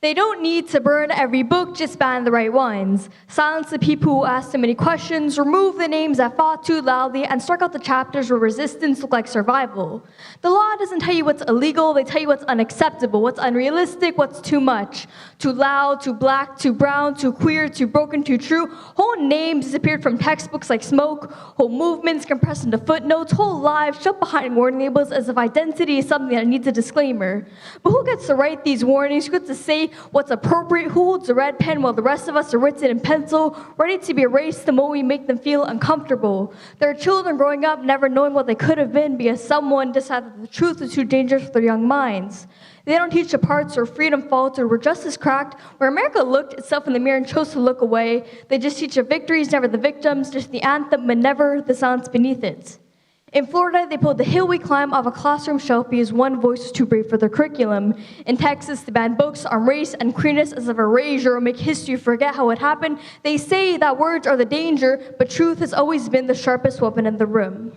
They don't need to burn every book, just ban the right ones. Silence the people who ask too many questions, remove the names that fought too loudly, and strike out the chapters where resistance looked like survival. The law doesn't tell you what's illegal, they tell you what's unacceptable, what's unrealistic, what's too much. Too loud, too black, too brown, too queer, too broken, too true. Whole names disappeared from textbooks like smoke, whole movements compressed into footnotes, whole lives shoved behind warning labels as if identity is something that needs a disclaimer. But who gets to write these warnings? Who gets to say what's appropriate? Who holds the red pen while the rest of us are written in pencil, ready to be erased the moment we make them feel uncomfortable? There are children growing up never knowing what they could have been because someone decided that the truth is too dangerous for their young minds. They don't teach the parts where freedom faltered, where justice cracked, where America looked itself in the mirror and chose to look away. They just teach the victories, never the victims, just the anthem, but never the silence beneath it. In Florida, they pulled the hill we climb off a classroom shelf because one voice was too brave for their curriculum. In Texas, they banned books on race and queerness as if erasure will make history forget how it happened. They say that words are the danger, but truth has always been the sharpest weapon in the room.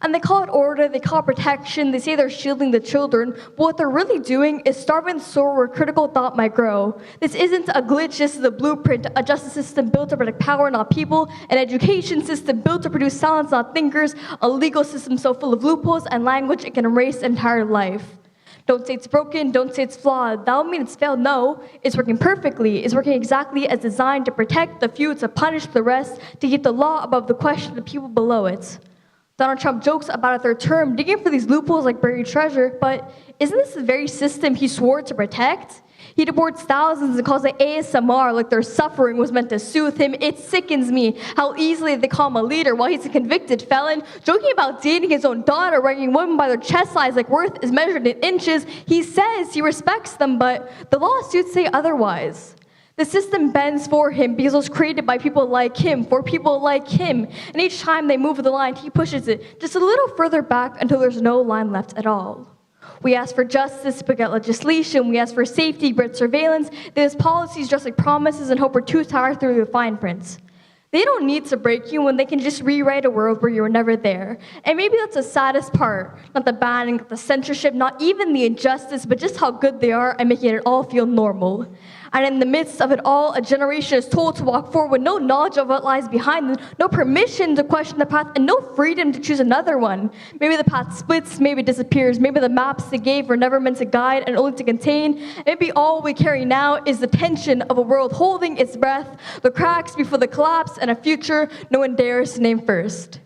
And they call it order, they call it protection, they say they're shielding the children, but what they're really doing is starving the soil where critical thought might grow. This isn't a glitch, this is a blueprint, a justice system built to protect power, not people, an education system built to produce silence, not thinkers, a legal system so full of loopholes and language it can erase entire life. Don't say it's broken, don't say it's flawed. That don't mean it's failed, no. It's working perfectly. It's working exactly as designed to protect the few, to punish the rest, to keep the law above the question of the people below it. Donald Trump jokes about a third term, digging for these loopholes like buried treasure, but isn't this the very system he swore to protect? He deports thousands and calls it ASMR like their suffering was meant to soothe him. It sickens me how easily they call him a leader while he's a convicted felon, joking about dating his own daughter, ranking women by their chest size like worth is measured in inches. He says he respects them, but the lawsuits say otherwise. The system bends for him because it was created by people like him, for people like him. And each time they move the line, he pushes it just a little further back until there's no line left at all. We ask for justice, but get legislation. We ask for safety, but surveillance. There's policies just like promises and hope we're too tired through the fine prints. They don't need to break you when they can just rewrite a world where you were never there. And maybe that's the saddest part. Not the banning, not the censorship, not even the injustice, but just how good they are at making it all feel normal. And in the midst of it all, a generation is told to walk forward with no knowledge of what lies behind them, no permission to question the path, and no freedom to choose another one. Maybe the path splits, maybe it disappears, maybe the maps they gave were never meant to guide and only to contain. Maybe all we carry now is the tension of a world holding its breath, the cracks before the collapse, and a future no one dares to name first.